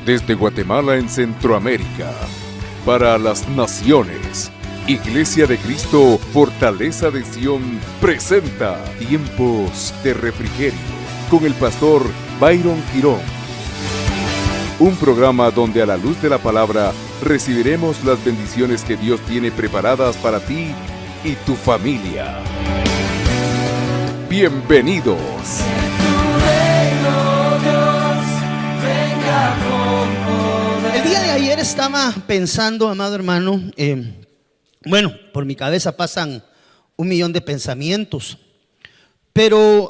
Desde Guatemala en Centroamérica, para las naciones, Iglesia de Cristo, Fortaleza de Sion, presenta Tiempos de Refrigerio con el pastor Byron Girón. Un programa donde a la luz de la palabra recibiremos las bendiciones que Dios tiene preparadas para ti y tu familia. Bienvenidos. El día de ayer estaba pensando, amado hermano, por mi cabeza pasan 1.000.000 de pensamientos, pero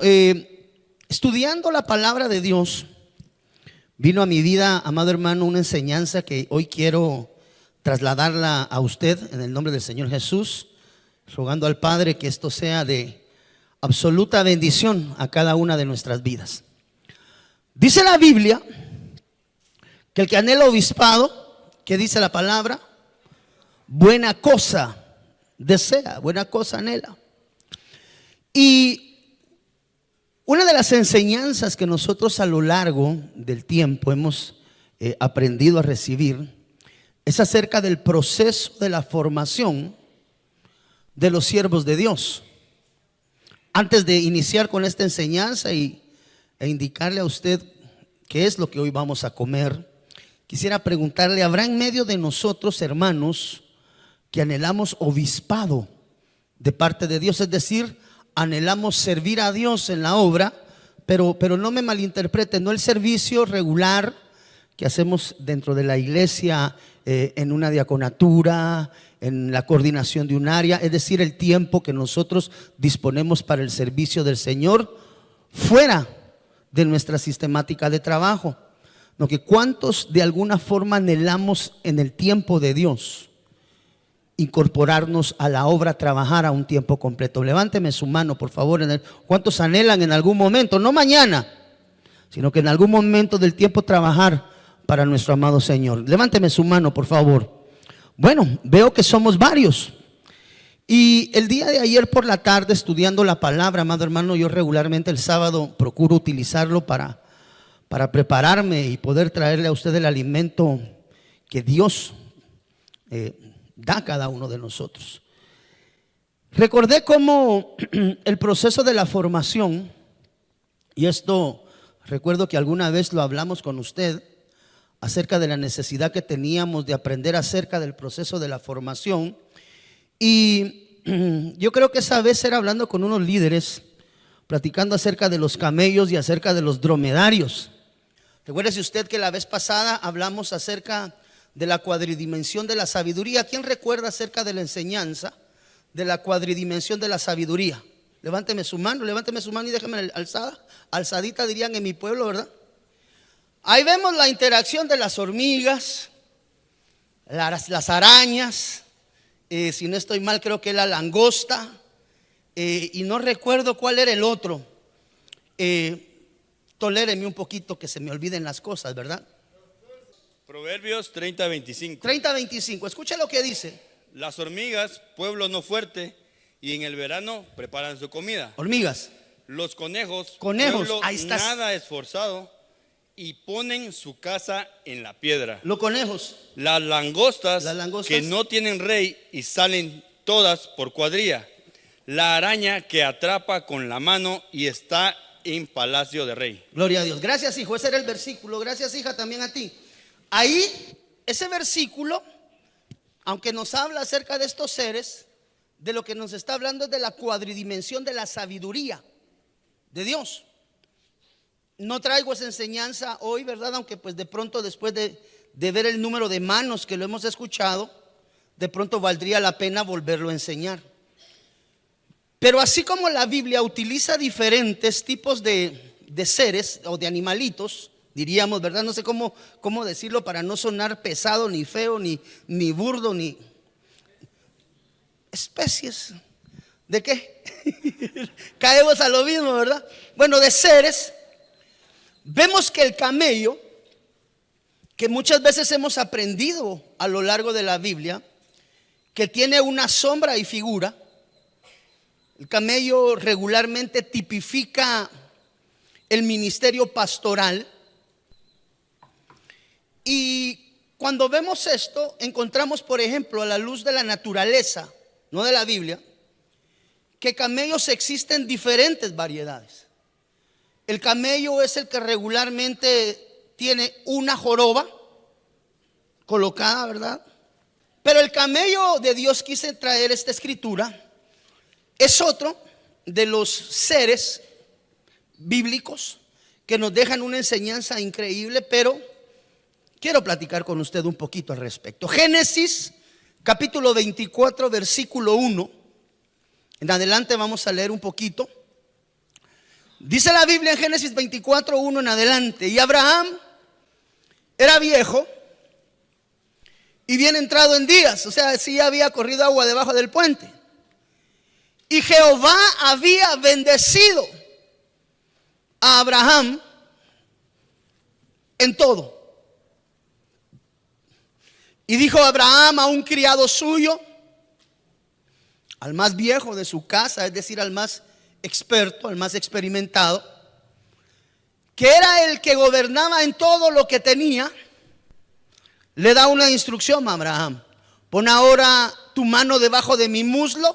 estudiando la palabra de Dios, vino a mi vida, amado hermano, una enseñanza que hoy quiero trasladarla a usted en el nombre del Señor Jesús, rogando al Padre que esto sea de absoluta bendición a cada una de nuestras vidas. Dice la Biblia que el que anhela obispado, ¿qué dice la palabra? Buena cosa desea, buena cosa anhela. Y una de las enseñanzas que nosotros a lo largo del tiempo hemos aprendido a recibir es acerca del proceso de la formación de los siervos de Dios. Antes de iniciar con esta enseñanza e indicarle a usted qué es lo que hoy vamos a comer, quisiera preguntarle, ¿habrá en medio de nosotros hermanos que anhelamos obispado de parte de Dios? Es decir, anhelamos servir a Dios en la obra, pero no me malinterprete, no el servicio regular que hacemos dentro de la iglesia, en una diaconatura, en la coordinación de un área, es decir, el tiempo que nosotros disponemos para el servicio del Señor fuera de nuestra sistemática de trabajo. No, que cuántos de alguna forma anhelamos en el tiempo de Dios incorporarnos a la obra, trabajar a un tiempo completo. Levánteme su mano, por favor. ¿Cuántos anhelan en algún momento, no mañana, sino que en algún momento del tiempo trabajar para nuestro amado Señor? Levánteme su mano, por favor. Bueno, veo que somos varios. Y el día de ayer por la tarde, estudiando la palabra, amado hermano, yo regularmente el sábado procuro utilizarlo para prepararme y poder traerle a usted el alimento que Dios da a cada uno de nosotros. Recordé cómo el proceso de la formación, y esto recuerdo que alguna vez lo hablamos con usted acerca de la necesidad que teníamos de aprender acerca del proceso de la formación. Y yo creo que esa vez era hablando con unos líderes, platicando acerca de los camellos y acerca de los dromedarios. Recuérdese usted que la vez pasada hablamos acerca de la cuadridimensión de la sabiduría. ¿Quién recuerda acerca de la enseñanza de la cuadridimensión de la sabiduría? Levánteme su mano y déjeme alzadita dirían en mi pueblo, ¿verdad? Ahí vemos la interacción de las hormigas, las arañas, si no estoy mal creo que la langosta, y no recuerdo cuál era el otro. Toléreme un poquito que se me olviden las cosas, ¿verdad? Proverbios 30:25. 30:25, escucha lo que dice. Las hormigas, pueblo no fuerte, y en el verano preparan su comida. Hormigas. Los conejos, Conejos, pueblo ahí estás. nada esforzado, y ponen su casa en la piedra. Los conejos. Las langostas, langostas que no tienen rey y salen todas por cuadrilla. La araña que atrapa con la mano y está en palacio de rey. Gloria a Dios. Gracias, hijo. Ese era el versículo. Gracias, hija, también a ti. Ahí, ese versículo, aunque nos habla acerca de estos seres, de lo que nos está hablando es de la cuadridimensión de la sabiduría de Dios. No traigo esa enseñanza hoy, ¿verdad? Aunque pues de pronto después de ver el número de manos que lo hemos escuchado, de pronto valdría la pena volverlo a enseñar. Pero así como la Biblia utiliza diferentes tipos de seres o de animalitos, diríamos, ¿verdad? No sé cómo decirlo para no sonar pesado, ni feo, ni burdo, ni especies. ¿De qué? Caemos a lo mismo, ¿verdad? Bueno, de seres. Vemos que el camello, que muchas veces hemos aprendido a lo largo de la Biblia, que tiene una sombra y figura. El camello regularmente tipifica el ministerio pastoral. cuando vemos esto, encontramos, por ejemplo, a la luz de la naturaleza, no de la Biblia, que camellos existen diferentes variedades. El camello es el que regularmente tiene una joroba colocada, ¿verdad? Pero el camello de Dios, quise traer esta escritura, es otro de los seres bíblicos que nos dejan una enseñanza increíble, pero quiero platicar con usted un poquito al respecto. Génesis capítulo 24, versículo 1. En adelante vamos a leer un poquito. Dice la Biblia en Génesis 24, 1 en adelante: y Abraham era viejo y bien entrado en días, o sea, sí había corrido agua debajo del puente. Y Jehová había bendecido a Abraham en todo. Y dijo Abraham a un criado suyo, al más viejo de su casa, es decir, al más experto, al más experimentado, que era el que gobernaba en todo lo que tenía, le da una instrucción a Abraham: pon ahora tu mano debajo de mi muslo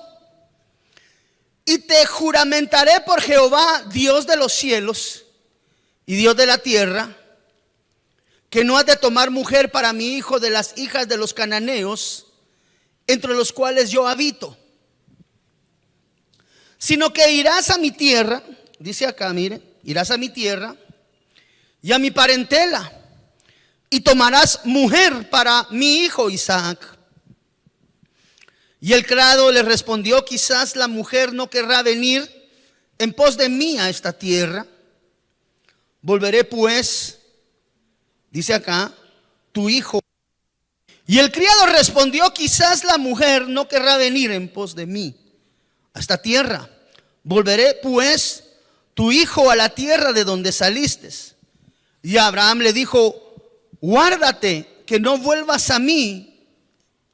y te juramentaré por Jehová, Dios de los cielos y Dios de la tierra, que no has de tomar mujer para mi hijo de las hijas de los cananeos, entre los cuales yo habito, sino que irás a mi tierra, dice acá, mire, irás a mi tierra y a mi parentela, y tomarás mujer para mi hijo Isaac. Y el criado le respondió: quizás la mujer no querrá venir en pos de mí a esta tierra. Volveré pues, dice acá, tu hijo. Y el criado respondió: quizás la mujer no querrá venir en pos de mí a esta tierra. Volveré pues tu hijo a la tierra de donde saliste. Y Abraham le dijo: guárdate que no vuelvas a mi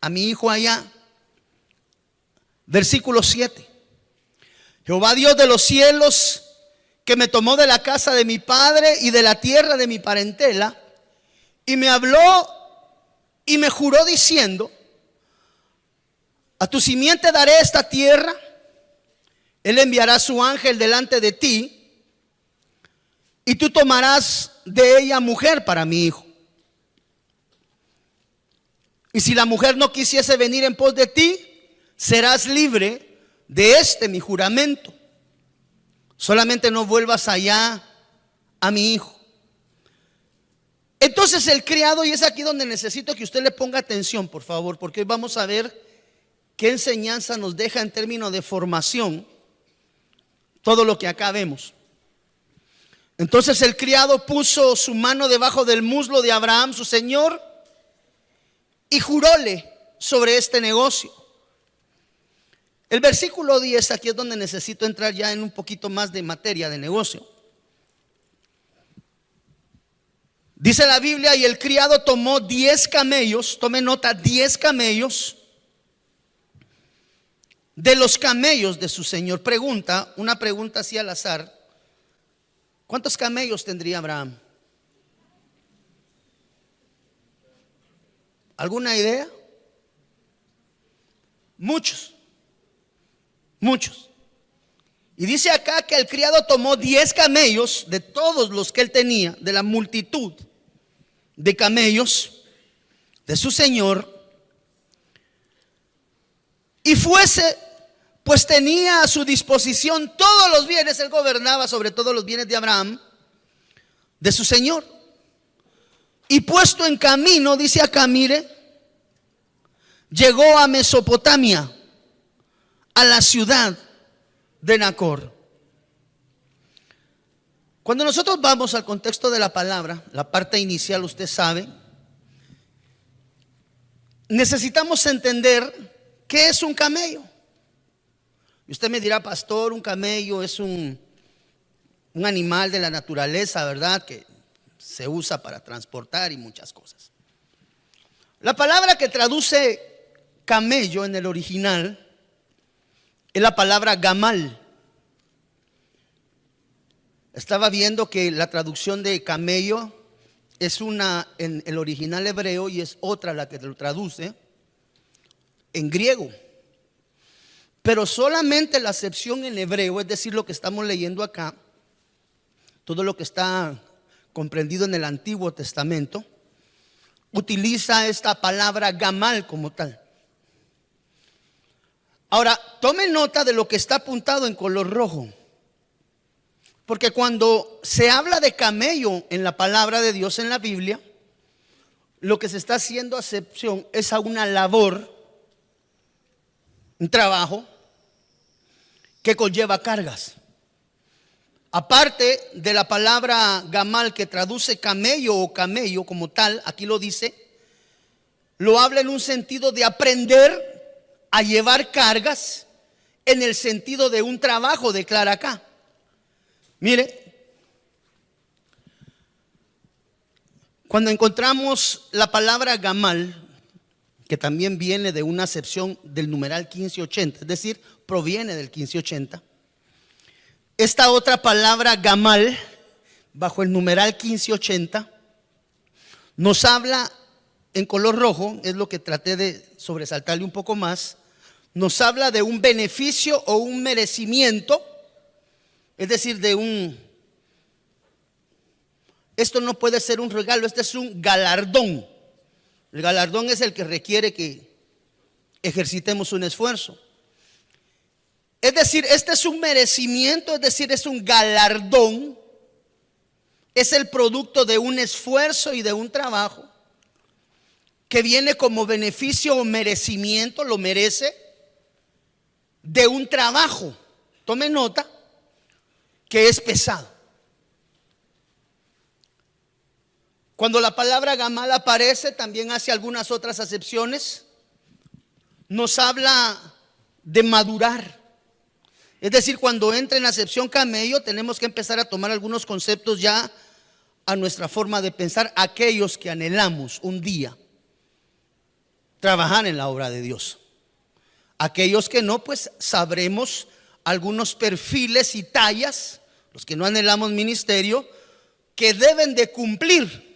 hijo allá. Versículo 7: Jehová Dios de los cielos, que me tomó de la casa de mi padre y de la tierra de mi parentela, y me habló y me juró diciendo: a tu simiente daré esta tierra, él enviará su ángel delante de ti, y tú tomarás de ella mujer para mi hijo. Y si la mujer no quisiese venir en pos de ti, serás libre de mi juramento. Solamente no vuelvas allá a mi hijo. Entonces el criado, y es aquí donde necesito que usted le ponga atención, por favor, porque hoy vamos a ver qué enseñanza nos deja en términos de formación todo lo que acá vemos. Entonces el criado puso su mano debajo del muslo de Abraham, su señor, y juróle sobre este negocio. El versículo 10, aquí es donde necesito entrar ya en un poquito más de materia de negocio. Dice la Biblia: y el criado tomó 10 camellos, tome nota, 10 camellos de los camellos de su señor. Una pregunta así al azar: ¿cuántos camellos tendría Abraham? ¿Alguna idea? Muchos. Y dice acá que el criado tomó 10 camellos de todos los que él tenía, de la multitud de camellos de su señor, y fuese, pues tenía a su disposición todos los bienes. Él gobernaba sobre todos los bienes de Abraham, de su señor. Y puesto en camino, dice acá, mire, llegó a Mesopotamia, a la ciudad de Nacor. Cuando nosotros vamos al contexto de la palabra, la parte inicial, usted sabe, necesitamos entender qué es un camello. Y usted me dirá: pastor, un camello es un animal de la naturaleza, ¿verdad?, que se usa para transportar y muchas cosas. La palabra que traduce camello en el original es la palabra gamal. Estaba viendo que la traducción de camello es una en el original hebreo y es otra la que lo traduce en griego. Pero solamente la acepción en hebreo, es decir, lo que estamos leyendo acá, todo lo que está comprendido en el Antiguo Testamento, utiliza esta palabra gamal como tal. Ahora, tome nota de lo que está apuntado en color rojo, porque cuando se habla de camello en la palabra de Dios en la Biblia, lo que se está haciendo acepción es a una labor, un trabajo que conlleva cargas. Aparte de la palabra gamal que traduce camello o camello como tal, aquí lo dice, lo habla en un sentido de aprender a llevar cargas en el sentido de un trabajo, declara acá. Mire, cuando encontramos la palabra gamal, que también viene de una acepción del numeral 1580, es decir, proviene del 1580. Esta otra palabra gamal, bajo el numeral 1580, nos habla en color rojo, es lo que traté de sobresaltarle un poco más, nos habla de un beneficio o un merecimiento, es decir, esto no puede ser un regalo, este es un galardón. El galardón es el que requiere que ejercitemos un esfuerzo. Es decir, este es un merecimiento, es decir, es un galardón, es el producto de un esfuerzo y de un trabajo que viene como beneficio o merecimiento, lo merece, de un trabajo. Tome nota que es pesado. Cuando la palabra gamal aparece, también hace algunas otras acepciones. Nos habla de madurar. Es decir, cuando entra en la acepción camello, tenemos que empezar a tomar algunos conceptos ya a nuestra forma de pensar, aquellos que anhelamos un día trabajar en la obra de Dios. Aquellos que no, pues sabremos algunos perfiles y tallas, los que no anhelamos ministerio, que deben de cumplir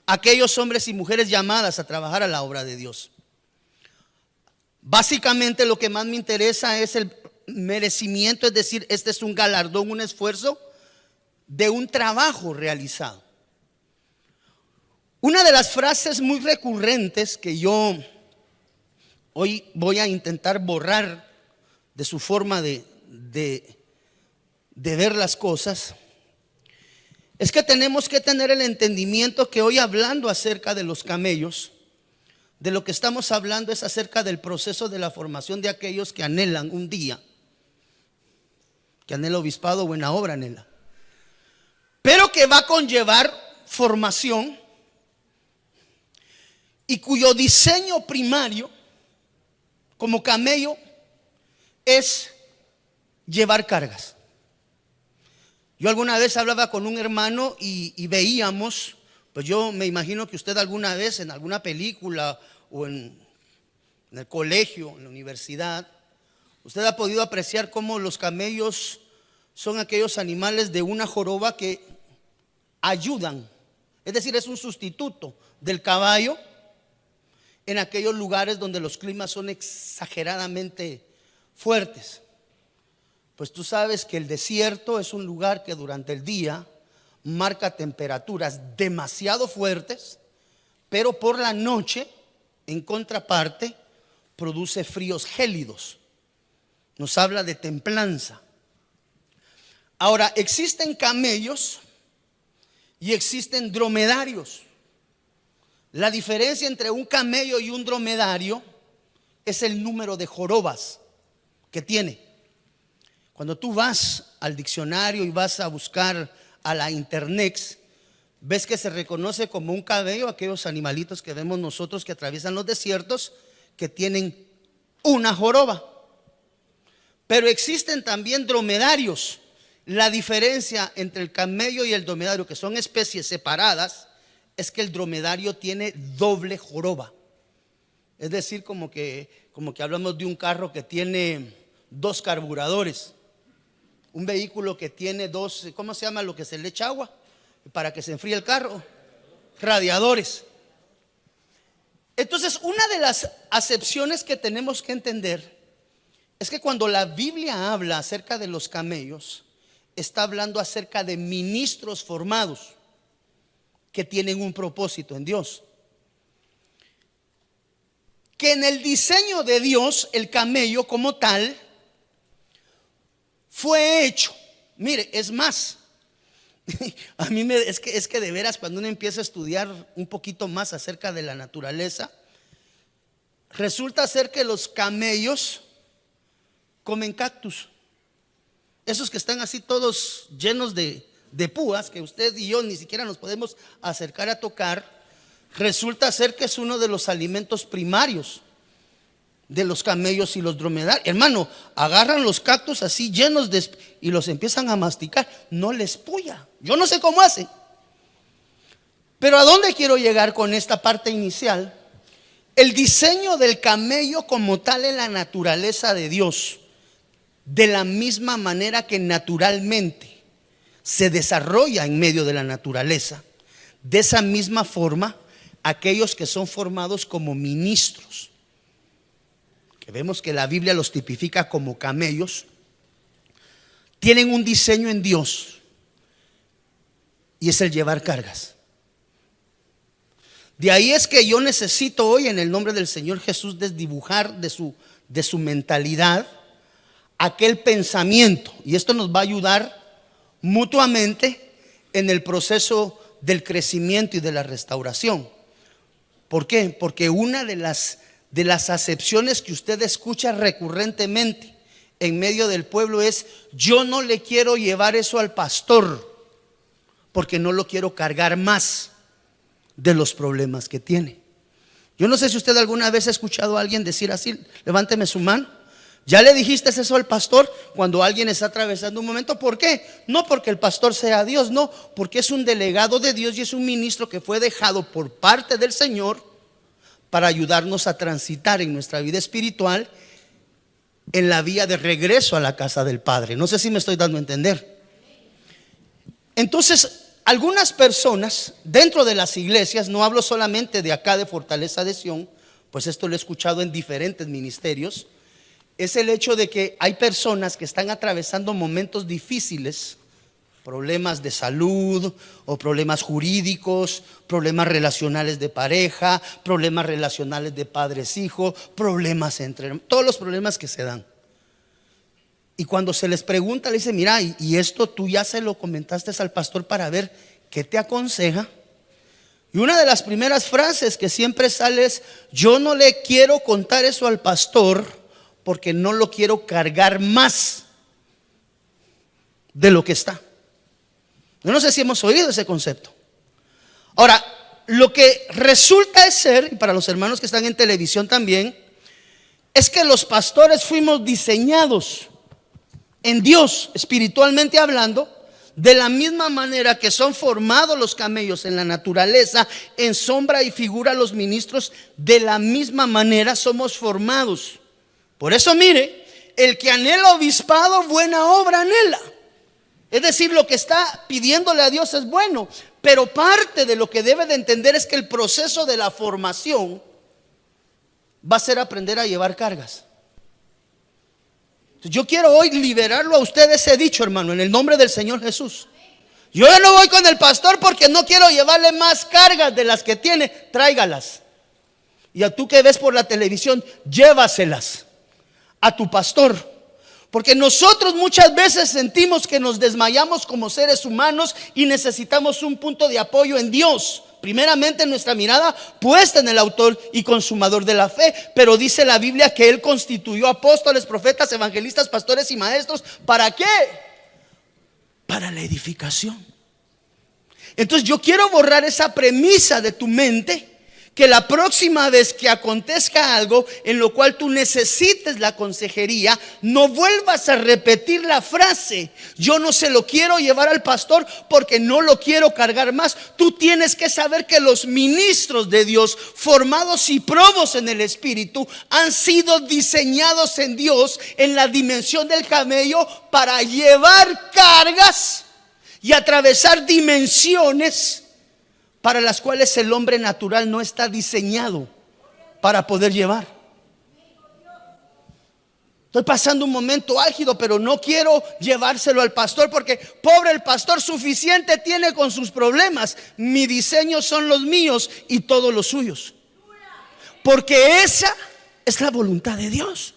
aquellos hombres y mujeres llamadas a trabajar a la obra de Dios. Básicamente lo que más me interesa es el merecimiento, es decir, este es un galardón, un esfuerzo de un trabajo realizado. Una de las frases muy recurrentes que yo hoy voy a intentar borrar de su forma de ver las cosas es que tenemos que tener el entendimiento que hoy, hablando acerca de los camellos, de lo que estamos hablando es acerca del proceso de la formación de aquellos que anhelan un día, que anhela obispado, buena obra anhela, pero que va a conllevar formación y cuyo diseño primario como camello es llevar cargas. Yo alguna vez hablaba con un hermano y veíamos, pues yo me imagino que usted alguna vez en alguna película o en el colegio, en la universidad, usted ha podido apreciar cómo los camellos son aquellos animales de una joroba que ayudan, es decir, es un sustituto del caballo en aquellos lugares donde los climas son exageradamente fuertes. Pues tú sabes que el desierto es un lugar que durante el día marca temperaturas demasiado fuertes, pero por la noche, en contraparte, produce fríos gélidos. Nos habla de templanza. Ahora, existen camellos y existen dromedarios. La diferencia entre un camello y un dromedario es el número de jorobas que tiene. Cuando tú vas al diccionario y vas a buscar a la internet, ves que se reconoce como un camello aquellos animalitos que vemos nosotros que atraviesan los desiertos, que tienen una joroba. Pero existen también dromedarios. La diferencia entre el camello y el dromedario, que son especies separadas, es que el dromedario tiene doble joroba. Es decir, como que hablamos de un carro que tiene dos carburadores. Un vehículo que tiene dos, ¿cómo se llama lo que se le echa agua para que se enfríe el carro? radiadores. Entonces, una de las acepciones que tenemos que entender es que cuando la Biblia habla acerca de los camellos, está hablando acerca de ministros formados que tienen un propósito en Dios. Que en el diseño de Dios, el camello como tal fue hecho. Mire, es más, a mí es que de veras cuando uno empieza a estudiar un poquito más acerca de la naturaleza, resulta ser que los camellos comen cactus. Esos que están así todos llenos de púas, que usted y yo ni siquiera nos podemos acercar a tocar, resulta ser que es uno de los alimentos primarios de los camellos y los dromedarios. Hermano, agarran los cactus así llenos y los empiezan a masticar. No les puya. Yo no sé cómo hacen. Pero ¿a dónde quiero llegar con esta parte inicial? El diseño del camello como tal en la naturaleza de Dios, de la misma manera que naturalmente se desarrolla en medio de la naturaleza, de esa misma forma aquellos que son formados como ministros, que vemos que la Biblia los tipifica como camellos, tienen un diseño en Dios, y es el llevar cargas. De ahí es que yo necesito hoy, en el nombre del Señor Jesús, desdibujar de su mentalidad aquel pensamiento, y esto nos va a ayudar mutuamente en el proceso del crecimiento y de la restauración. ¿Por qué? Porque una de las acepciones que usted escucha recurrentemente en medio del pueblo es: yo no le quiero llevar eso al pastor porque no lo quiero cargar más de los problemas que tiene. Yo no sé si usted alguna vez ha escuchado a alguien decir así. Levánteme su mano. ¿Ya le dijiste eso al pastor cuando alguien está atravesando un momento? ¿Por qué? No porque el pastor sea Dios, no, porque es un delegado de Dios y es un ministro que fue dejado por parte del Señor para ayudarnos a transitar en nuestra vida espiritual en la vía de regreso a la casa del Padre. No sé si me estoy dando a entender. Entonces, algunas personas dentro de las iglesias, no hablo solamente de acá de Fortaleza de Sion, pues esto lo he escuchado en diferentes ministerios, es el hecho de que hay personas que están atravesando momentos difíciles, problemas de salud o problemas jurídicos, problemas relacionales de pareja, problemas relacionales de padres-hijos, problemas entre todos los problemas que se dan. Y cuando se les pregunta, le dice: mira, y esto tú ya se lo comentaste al pastor para ver qué te aconseja. Y una de las primeras frases que siempre sale es: yo no le quiero contar eso al pastor porque no lo quiero cargar más de lo que está. Yo no sé si hemos oído ese concepto. Ahora, lo que resulta es ser, y para los hermanos que están en televisión también, es que los pastores fuimos diseñados en Dios, espiritualmente hablando, de la misma manera que son formados los camellos en la naturaleza, en sombra y figura los ministros, de la misma manera somos formados. Por eso mire, el que anhela obispado, buena obra anhela. Es decir, lo que está pidiéndole a Dios es bueno, pero parte de lo que debe de entender es que el proceso de la formación va a ser aprender a llevar cargas. Yo quiero hoy liberarlo a usted de ese dicho, hermano, en el nombre del Señor Jesús. Yo ya no voy con el pastor porque no quiero llevarle más cargas de las que tiene. Tráigalas. Y a tú que ves por la televisión, llévaselas a tu pastor. Porque nosotros muchas veces sentimos que nos desmayamos como seres humanos y necesitamos un punto de apoyo en Dios. Primeramente nuestra mirada puesta en el autor y consumador de la fe. Pero dice la Biblia que Él constituyó apóstoles, profetas, evangelistas, pastores y maestros. ¿Para qué? Para la edificación. Entonces yo quiero borrar esa premisa de tu mente, que la próxima vez que acontezca algo en lo cual tú necesites la consejería, no vuelvas a repetir la frase: yo no se lo quiero llevar al pastor porque no lo quiero cargar más. Tú tienes que saber que los ministros de Dios, formados y probos en el Espíritu, han sido diseñados en Dios en la dimensión del camello para llevar cargas y atravesar dimensiones para las cuales el hombre natural no está diseñado para poder llevar. Estoy pasando un momento álgido, pero no quiero llevárselo al pastor porque pobre el pastor, suficiente tiene con sus problemas. Mi diseño son los míos y todos los suyos, porque esa es la voluntad de Dios.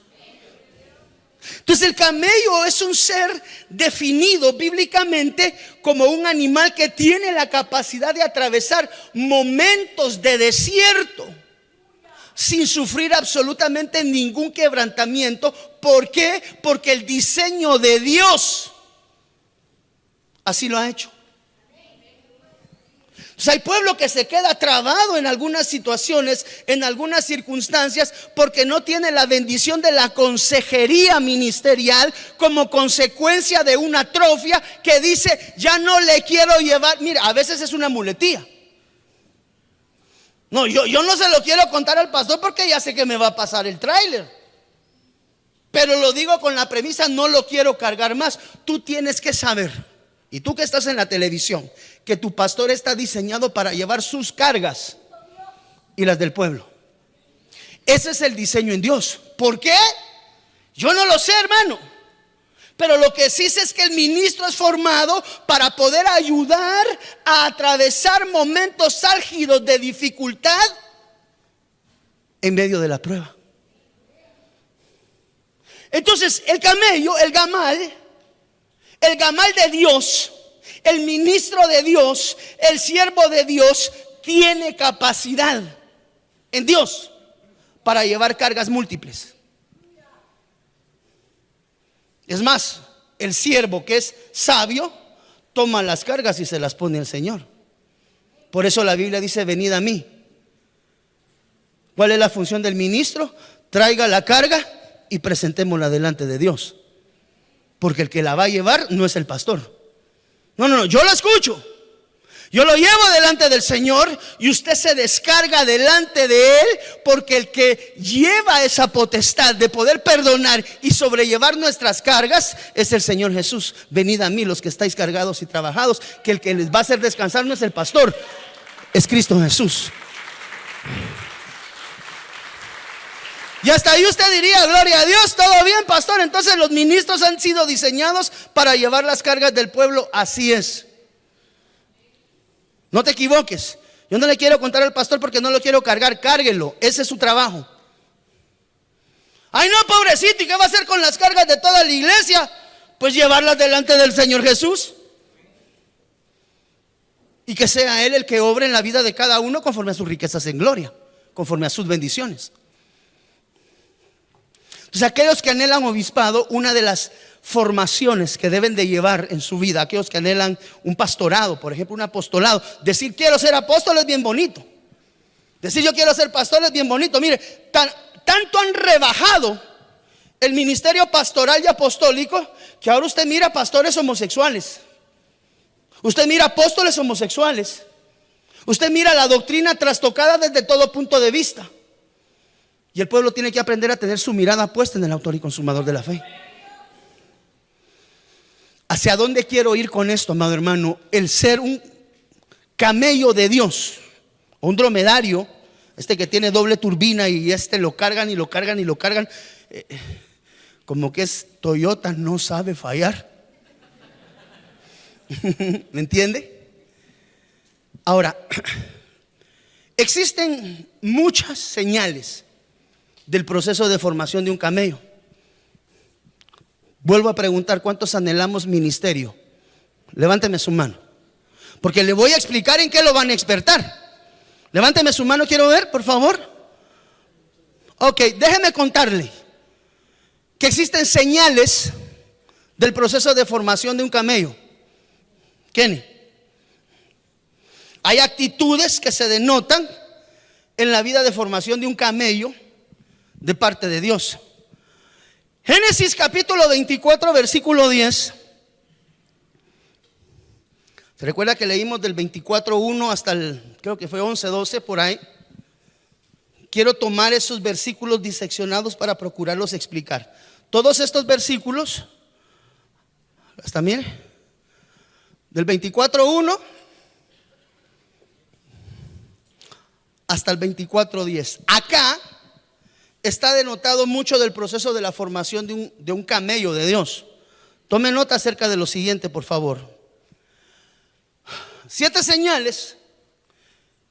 Entonces el camello es un ser definido bíblicamente como un animal que tiene la capacidad de atravesar momentos de desierto sin sufrir absolutamente ningún quebrantamiento. ¿Por qué? Porque el diseño de Dios así lo ha hecho. Entonces hay pueblo que se queda trabado en algunas situaciones, en algunas circunstancias, porque no tiene la bendición de la consejería ministerial como consecuencia de una atrofia que dice: ya no le quiero llevar. Mira, a veces es una muletía. No, yo no se lo quiero contar al pastor porque ya sé que me va a pasar el tráiler, pero lo digo con la premisa: no lo quiero cargar más. Tú tienes que saber, y tú que estás en la televisión, que tu pastor está diseñado para llevar sus cargas y las del pueblo. Ese es el diseño en Dios. ¿Por qué? Yo no lo sé, hermano, pero lo que sí sé es que el ministro es formado para poder ayudar a atravesar momentos álgidos de dificultad en medio de la prueba. Entonces el camello, el gamal de Dios, el ministro de Dios, el siervo de Dios, tiene capacidad en Dios para llevar cargas múltiples. Es más, el siervo que es sabio toma las cargas y se las pone al Señor. Por eso la Biblia dice: venid a mí. ¿Cuál es la función del ministro? Traiga la carga y presentémosla delante de Dios, porque el que la va a llevar no es el pastor. No, yo lo escucho, yo lo llevo delante del Señor y usted se descarga delante de Él, porque el que lleva esa potestad de poder perdonar y sobrellevar nuestras cargas es el Señor Jesús. Venid a mí los que estáis cargados y trabajados, que el que les va a hacer descansar no es el pastor, es Cristo Jesús. Y hasta ahí usted diría: gloria a Dios, todo bien, pastor. Entonces los ministros han sido diseñados para llevar las cargas del pueblo. Así es. No te equivoques. Yo no le quiero contar al pastor porque no lo quiero cargar. Cárguelo, ese es su trabajo. Ay, no, pobrecito, ¿y qué va a hacer con las cargas de toda la iglesia? Pues llevarlas delante del Señor Jesús, y que sea Él el que obre en la vida de cada uno conforme a sus riquezas en gloria, conforme a sus bendiciones. Entonces aquellos que anhelan obispado, una de las formaciones que deben de llevar en su vida, aquellos que anhelan un pastorado, por ejemplo un apostolado, decir quiero ser apóstol es bien bonito, decir yo quiero ser pastor es bien bonito. Mire, tanto han rebajado el ministerio pastoral y apostólico que ahora usted mira pastores homosexuales, usted mira apóstoles homosexuales, usted mira la doctrina trastocada desde todo punto de vista. Y el pueblo tiene que aprender a tener su mirada puesta en el autor y consumador de la fe. ¿Hacia dónde quiero ir con esto, amado hermano? El ser un camello de Dios, o un dromedario, que tiene doble turbina y lo cargan y lo cargan y lo cargan, como que es Toyota, no sabe fallar. ¿Me entiende? Ahora, existen muchas señales del proceso de formación de un camello. Vuelvo a preguntar: ¿cuántos anhelamos ministerio? Levánteme su mano, porque le voy a explicar en qué lo van a expertar. Levánteme su mano, quiero ver, por favor. Ok, déjeme contarle que existen señales del proceso de formación de un camello. Kenny, hay actitudes que se denotan en la vida de formación de un camello de parte de Dios. Génesis capítulo 24 versículo 10. ¿Se recuerda que leímos del 24:1 hasta el, creo que fue 11:12 por ahí? Quiero tomar esos versículos diseccionados para procurarlos explicar. Todos estos versículos, hasta mire, del 24:1 hasta el 24:10. Acá está denotado mucho del proceso de la formación de un camello de Dios. Tome nota acerca de lo siguiente, por favor. 7 señales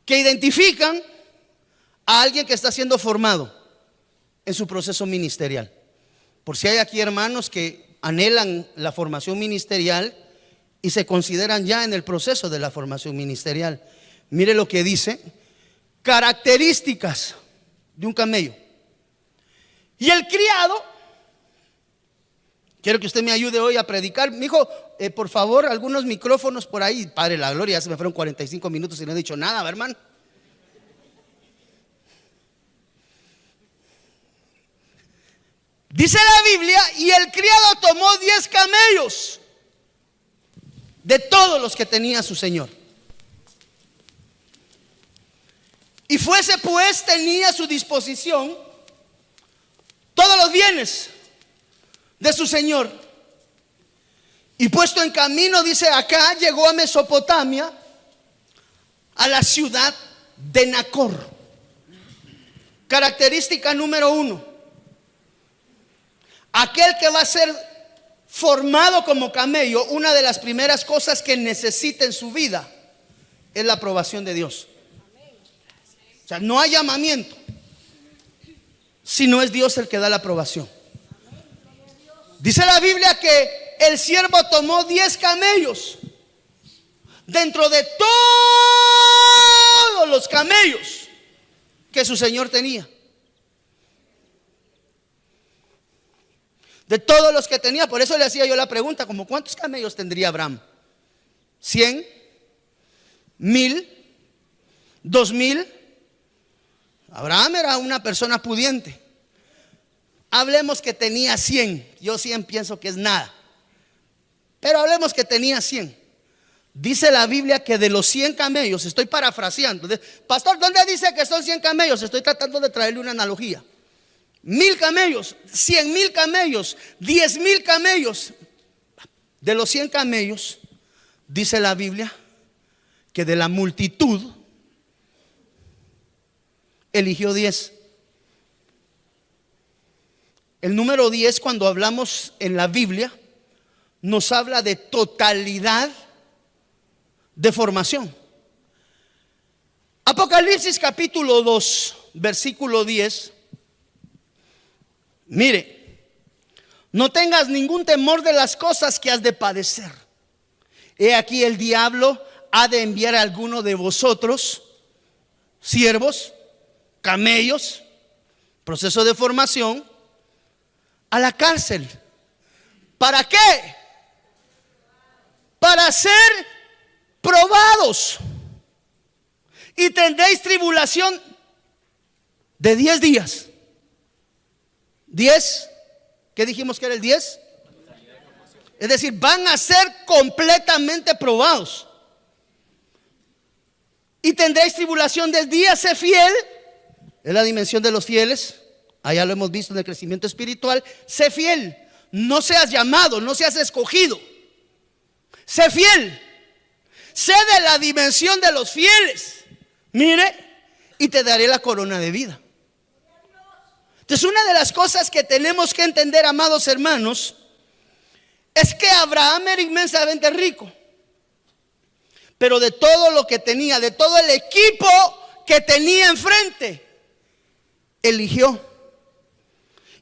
que identifican a alguien que está siendo formado en su proceso ministerial. Por si hay aquí hermanos que anhelan la formación ministerial y se consideran ya en el proceso de la formación ministerial. Mire lo que dice: características de un camello. Y el criado, quiero que usted me ayude hoy a predicar. Mijo, por favor, algunos micrófonos por ahí. Padre la gloria, ya se me fueron 45 minutos y no he dicho nada, ¿verdad, hermano? Dice la Biblia: y el criado tomó 10 camellos de todos los que tenía su señor. Y fuese pues, tenía a su disposición todos los bienes de su señor. Y puesto en camino, dice acá, llegó a Mesopotamia, a la ciudad de Nacor. Característica número 1: aquel que va a ser formado como camello, una de las primeras cosas que necesita en su vida es la aprobación de Dios. O sea, no hay llamamiento si no es Dios el que da la aprobación. Dice la Biblia que el siervo tomó 10 camellos dentro de todos los camellos que su señor tenía. De todos los que tenía. Por eso le hacía yo la pregunta, como ¿cuántos camellos tendría Abraham? ¿100? ¿1000? ¿2000? Abraham era una persona pudiente. Hablemos que tenía 100. Yo 100 pienso que es nada, pero hablemos que tenía 100. Dice la Biblia que de los 100 camellos, estoy parafraseando. Pastor, ¿dónde dice que son 100 camellos? Estoy tratando de traerle una analogía. 1000 camellos, 100,000 camellos, 10,000 camellos. De los 100 camellos, dice la Biblia que de la multitud eligió 10. El número 10, cuando hablamos en la Biblia, nos habla de totalidad de formación. Apocalipsis capítulo 2, versículo 10. Mire: no tengas ningún temor de las cosas que has de padecer. He aquí, el diablo ha de enviar a alguno de vosotros, siervos, camellos, proceso de formación, a la cárcel. ¿Para qué? Para ser probados. Y tendréis tribulación de 10 días. 10, ¿qué dijimos que era el 10? Es decir, van a ser completamente probados. Y tendréis tribulación de 10 días. Sé fiel. Es la dimensión de los fieles. Allá lo hemos visto en el crecimiento espiritual. Sé fiel. No seas llamado, no seas escogido. Sé fiel. Sé de la dimensión de los fieles. Mire, y te daré la corona de vida. Entonces, una de las cosas que tenemos que entender, amados hermanos, es que Abraham era inmensamente rico. Pero de todo lo que tenía, de todo el equipo que tenía enfrente, eligió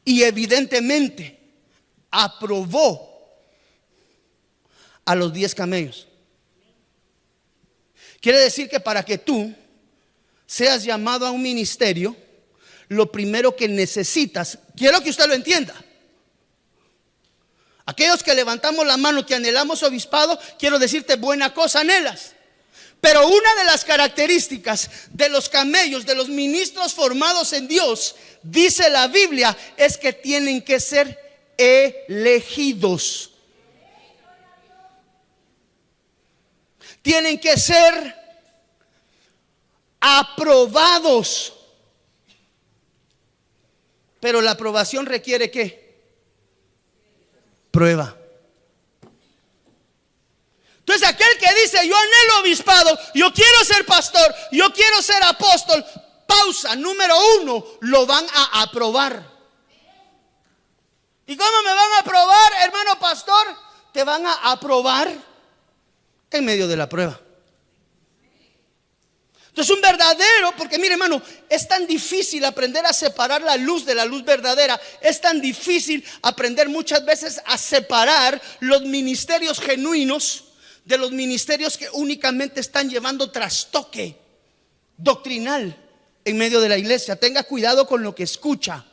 y evidentemente aprobó a los 10 camellos. Quiere decir que para que tú seas llamado a un ministerio, lo primero que necesitas, quiero que usted lo entienda. Aquellos que levantamos la mano, que anhelamos obispado, quiero decirte, buena cosa anhelas. Pero una de las características de los camellos, de los ministros formados en Dios, dice la Biblia, es que tienen que ser elegidos. Tienen que ser aprobados. Pero la aprobación requiere ¿qué? Prueba. Entonces aquel que dice yo anhelo obispado, yo quiero ser pastor, yo quiero ser apóstol, pausa número 1, lo van a aprobar. ¿Y cómo me van a aprobar, hermano pastor? Te van a aprobar en medio de la prueba. Entonces un verdadero, porque mire hermano, es tan difícil aprender a separar la luz de la luz verdadera. Es tan difícil aprender muchas veces a separar los ministerios genuinos de los ministerios que únicamente están llevando trastoque doctrinal en medio de la iglesia. Tenga cuidado con lo que escucha.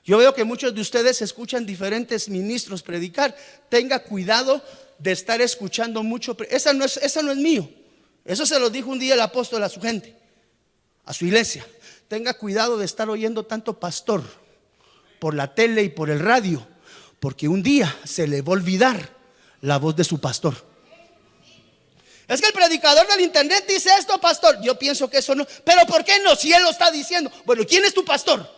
Yo veo que muchos de ustedes escuchan diferentes ministros predicar. Tenga cuidado de estar escuchando mucho. Eso no es mío. Eso se lo dijo un día el apóstol a su gente, a su iglesia. Tenga cuidado de estar oyendo tanto pastor por la tele y por el radio, porque un día se le va a olvidar la voz de su pastor. Es que el predicador del internet dice esto, pastor. Yo pienso que eso no. Pero ¿por qué no? Si él lo está diciendo. Bueno, ¿quién es tu pastor?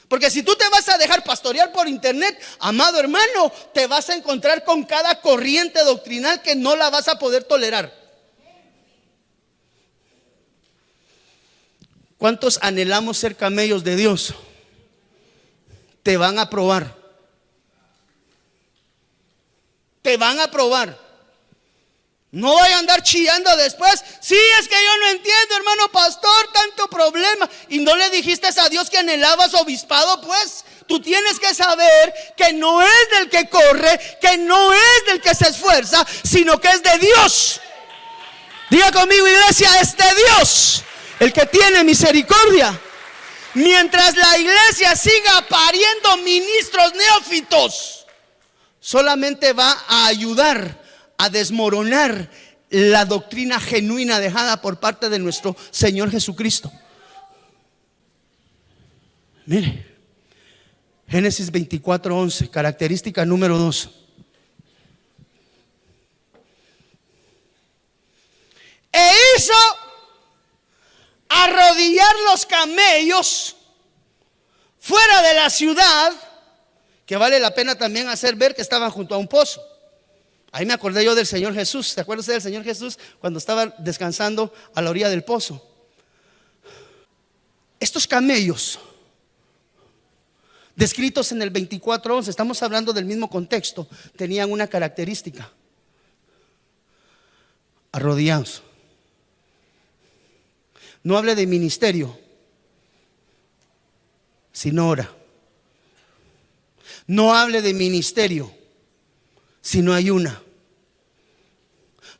Porque si tú te vas a dejar pastorear por internet, amado hermano, te vas a encontrar con cada corriente doctrinal que no la vas a poder tolerar. ¿Cuántos anhelamos ser camellos de Dios? Te van a probar. Te van a probar. No vaya a andar chillando después. Sí, es que yo no entiendo, hermano pastor, tanto problema. Y no le dijiste a Dios que anhelabas obispado, pues. Tú tienes que saber que no es del que corre, que no es del que se esfuerza, sino que es de Dios. Diga conmigo, iglesia, es de Dios el que tiene misericordia. Mientras la iglesia siga pariendo ministros neófitos, solamente va a ayudar a desmoronar la doctrina genuina dejada por parte de nuestro Señor Jesucristo. Mire, Génesis 24:11, característica número 2. E hizo arrodillar los camellos fuera de la ciudad, que vale la pena también hacer ver que estaban junto a un pozo. Ahí me acordé yo del Señor Jesús. ¿Se acuerda usted del Señor Jesús cuando estaba descansando a la orilla del pozo? Estos camellos descritos en el 24:11, estamos hablando del mismo contexto, tenían una característica: arrodillados. No hable de ministerio, sino ora. No hable de ministerio, sino ayuna.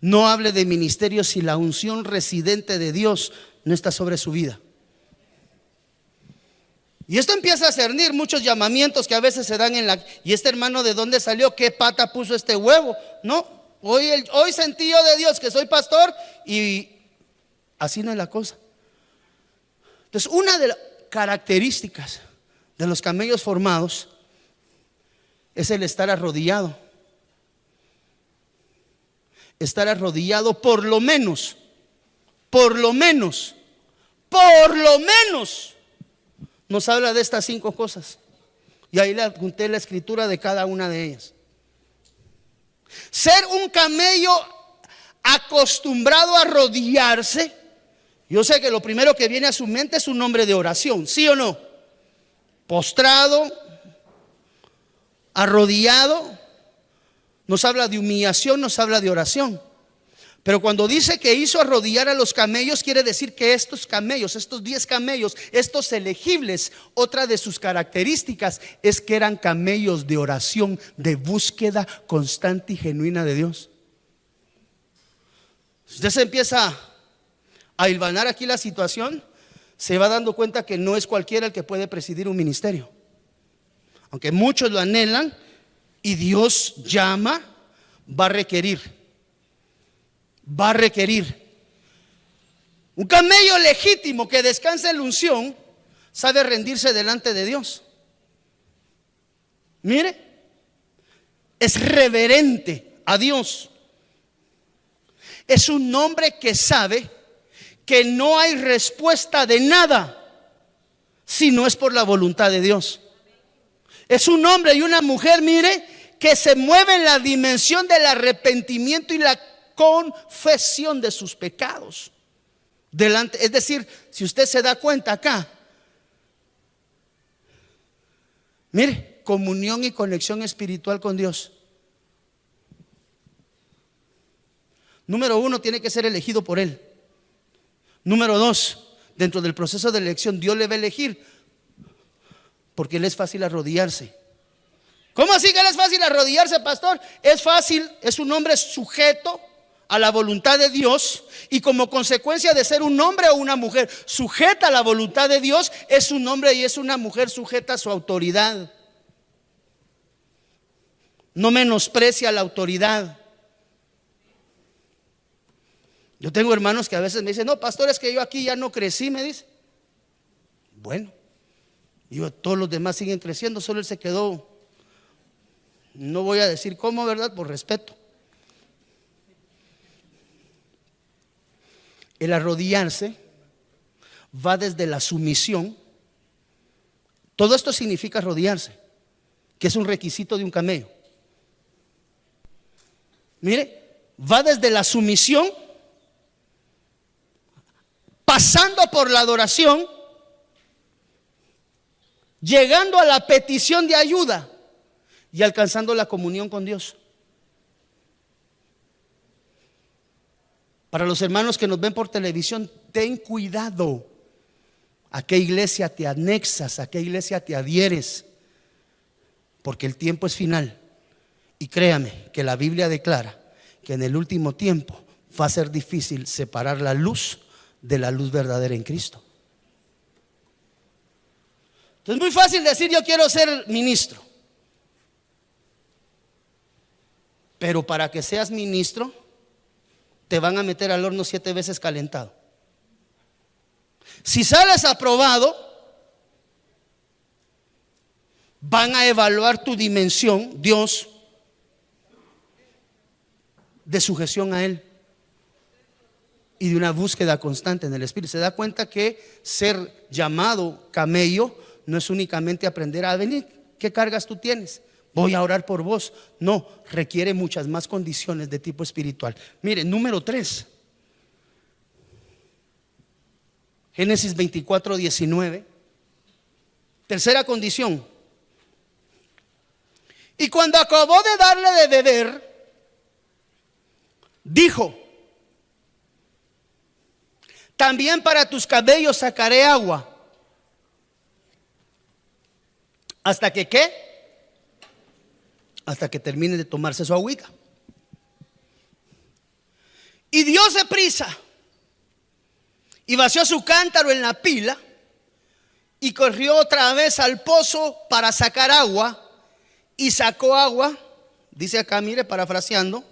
No hable de ministerio si la unción residente de Dios no está sobre su vida. Y esto empieza a cernir muchos llamamientos que a veces se dan en la... ¿Y este hermano de dónde salió? ¿Qué pata puso este huevo? No, hoy sentí yo de Dios que soy pastor y así no es la cosa. Entonces, una de las características de los camellos formados es el estar arrodillado. Estar arrodillado por lo menos nos habla de estas 5 cosas. Y ahí le apunté la escritura de cada una de ellas. Ser un camello acostumbrado a arrodillarse. Yo sé que lo primero que viene a su mente es un nombre de oración, ¿sí o no? Postrado, arrodillado, nos habla de humillación, nos habla de oración. Pero cuando dice que hizo arrodillar a los camellos, quiere decir que estos camellos, estos 10 camellos, estos elegibles, otra de sus características es que eran camellos de oración, de búsqueda constante y genuina de Dios. Si usted se empieza a hilvanar aquí la situación, se va dando cuenta que no es cualquiera el que puede presidir un ministerio. Aunque muchos lo anhelan y Dios llama, va a requerir. Un camello legítimo que descansa en la unción sabe rendirse delante de Dios. Mire, es reverente a Dios. Es un hombre que sabe que no hay respuesta de nada si no es por la voluntad de Dios. Es un hombre y una mujer, mire, que se mueve en la dimensión del arrepentimiento y la confesión de sus pecados. delante. Es decir, si usted se da cuenta acá, mire, comunión y conexión espiritual con Dios. Número 1, tiene que ser elegido por Él. Número 2, dentro del proceso de elección, Dios le va a elegir porque le es fácil arrodillarse. ¿Cómo así que le es fácil arrodillarse, pastor? Es fácil, es un hombre sujeto a la voluntad de Dios, y como consecuencia de ser un hombre o una mujer sujeta a la voluntad de Dios, es un hombre y es una mujer sujeta a su autoridad. No menosprecia la autoridad. Yo tengo hermanos que a veces me dicen: no, pastor, es que yo aquí ya no crecí, me dice. Bueno, todos los demás siguen creciendo, solo él se quedó. No voy a decir cómo, ¿verdad? Por respeto. El arrodillarse va desde la sumisión. Todo esto significa arrodillarse, que es un requisito de un camello. Mire, va desde la sumisión, pasando por la adoración, llegando a la petición de ayuda y alcanzando la comunión con Dios. Para los hermanos que nos ven por televisión, ten cuidado a qué iglesia te anexas, a qué iglesia te adhieres, porque el tiempo es final. Y créame que la Biblia declara que en el último tiempo va a ser difícil separar la luz de la luz verdadera en Cristo. Entonces es muy fácil decir: yo quiero ser ministro. Pero para que seas ministro, te van a meter al horno 7 veces calentado. Si sales aprobado, van a evaluar tu dimensión, Dios, de sujeción a Él y de una búsqueda constante en el Espíritu. Se da cuenta que ser llamado camello no es únicamente aprender a venir. ¿Qué cargas tú tienes? Voy a orar por vos. No, requiere muchas más condiciones de tipo espiritual. Mire, número 3, Génesis 24:19. Tercera condición. Y cuando acabó de darle de beber, dijo: también para tus cabellos sacaré agua. ¿Hasta que qué? Hasta que termine de tomarse su agüita. Y dióse prisa y vació su cántaro en la pila y corrió otra vez al pozo para sacar agua, y sacó agua, dice acá, mire, parafraseando,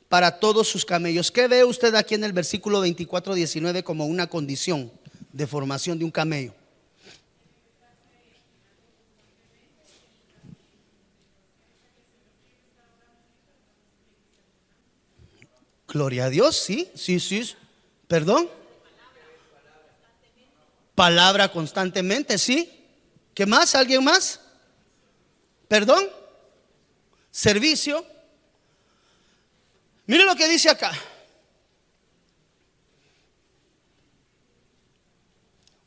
para todos sus camellos. ¿Qué ve usted aquí en el versículo 24:19 como una condición de formación de un camello? Gloria a Dios, sí. Perdón. Palabra constantemente, sí. ¿Qué más? ¿Alguien más? Perdón. Servicio. Mire lo que dice acá.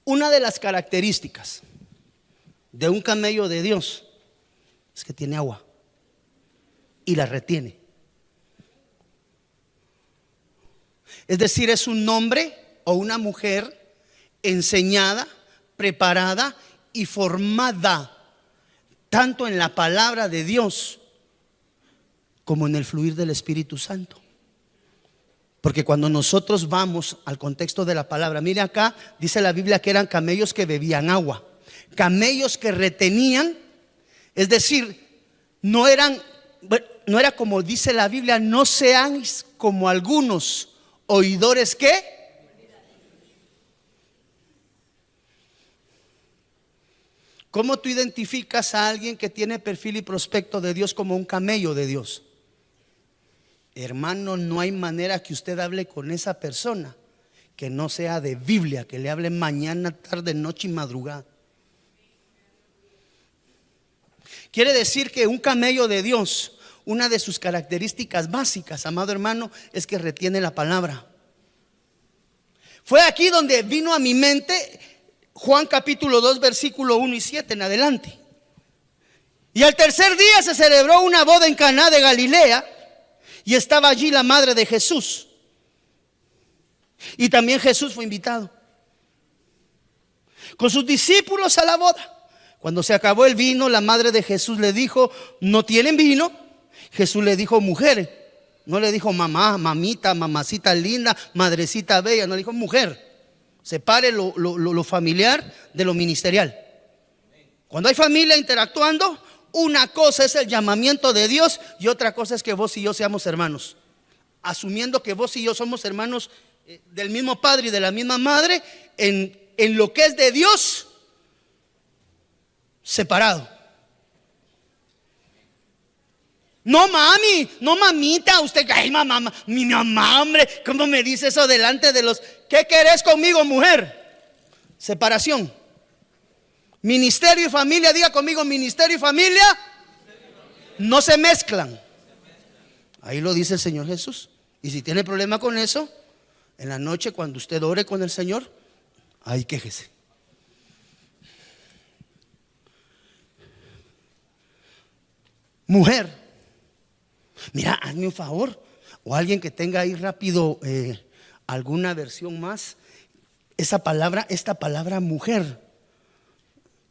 Una de las características de un camello de Dios es que tiene agua y la retiene. Es decir, es un hombre o una mujer enseñada, preparada y formada tanto en la palabra de Dios como en el fluir del Espíritu Santo. Porque cuando nosotros vamos al contexto de la palabra, mire acá, dice la Biblia que eran camellos que bebían agua, camellos que retenían, es decir, no era como dice la Biblia: no seáis como algunos oidores que. ¿Cómo tú identificas a alguien que tiene perfil y prospecto de Dios como un camello de Dios? Hermano, no hay manera que usted hable con esa persona que no sea de Biblia, que le hable mañana, tarde, noche y madrugada. Quiere decir que un camello de Dios, una de sus características básicas, amado hermano, es que retiene la palabra. Fue aquí donde vino a mi mente Juan capítulo 2 versículo 1 y 7 en adelante. Y al tercer día se celebró una boda en Caná de Galilea, y estaba allí la madre de Jesús. Y también Jesús fue invitado con sus discípulos a la boda. Cuando se acabó el vino, la madre de Jesús le dijo: ¿no tienen vino? Jesús le dijo: mujer. No le dijo mamá, mamita, mamacita linda, madrecita bella. No le dijo mujer. Separe lo familiar de lo ministerial. Cuando hay familia interactuando, una cosa es el llamamiento de Dios y otra cosa es que vos y yo seamos hermanos. Asumiendo que vos y yo somos hermanos del mismo padre y de la misma madre, en lo que es de Dios, separado. No mami, no mamita, usted, ay mamá, mi mamá, hombre, ¿cómo me dice eso delante de los? ¿Qué querés conmigo, mujer? Separación. Ministerio y familia, diga conmigo, ministerio y familia no se mezclan. Ahí lo dice el Señor Jesús. Y si tiene problema con eso, en la noche cuando usted ore con el Señor, ahí quéjese. Mujer, mira, hazme un favor, o alguien que tenga ahí rápido alguna versión más. Esta palabra mujer,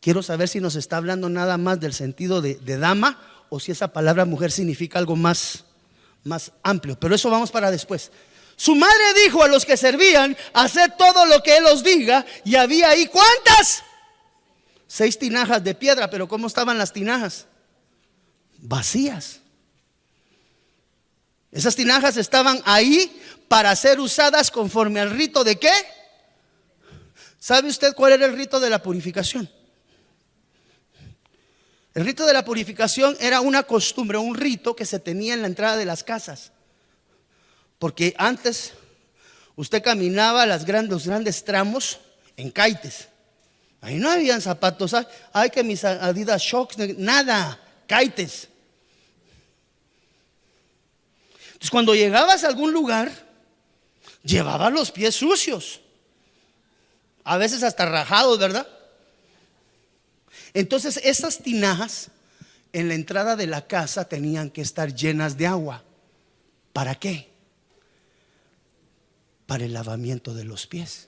quiero saber si nos está hablando nada más del sentido de dama, o si esa palabra mujer significa algo más amplio, pero eso vamos para después. Su madre dijo a los que servían: haced todo lo que él os diga. Y había ahí, ¿cuántas? 6 tinajas de piedra. Pero ¿cómo estaban las tinajas? Vacías. Esas tinajas estaban ahí para ser usadas conforme al rito de ¿qué? ¿Sabe usted cuál era el rito de la purificación? El rito de la purificación era una costumbre, un rito que se tenía en la entrada de las casas. Porque antes usted caminaba los grandes tramos en caites. Ahí no habían zapatos. Ay, que mis Adidas Shocks, nada, caites. Entonces cuando llegabas a algún lugar, llevabas los pies sucios, a veces hasta rajados, ¿verdad? Entonces esas tinajas en la entrada de la casa tenían que estar llenas de agua. ¿Para qué? Para el lavamiento de los pies.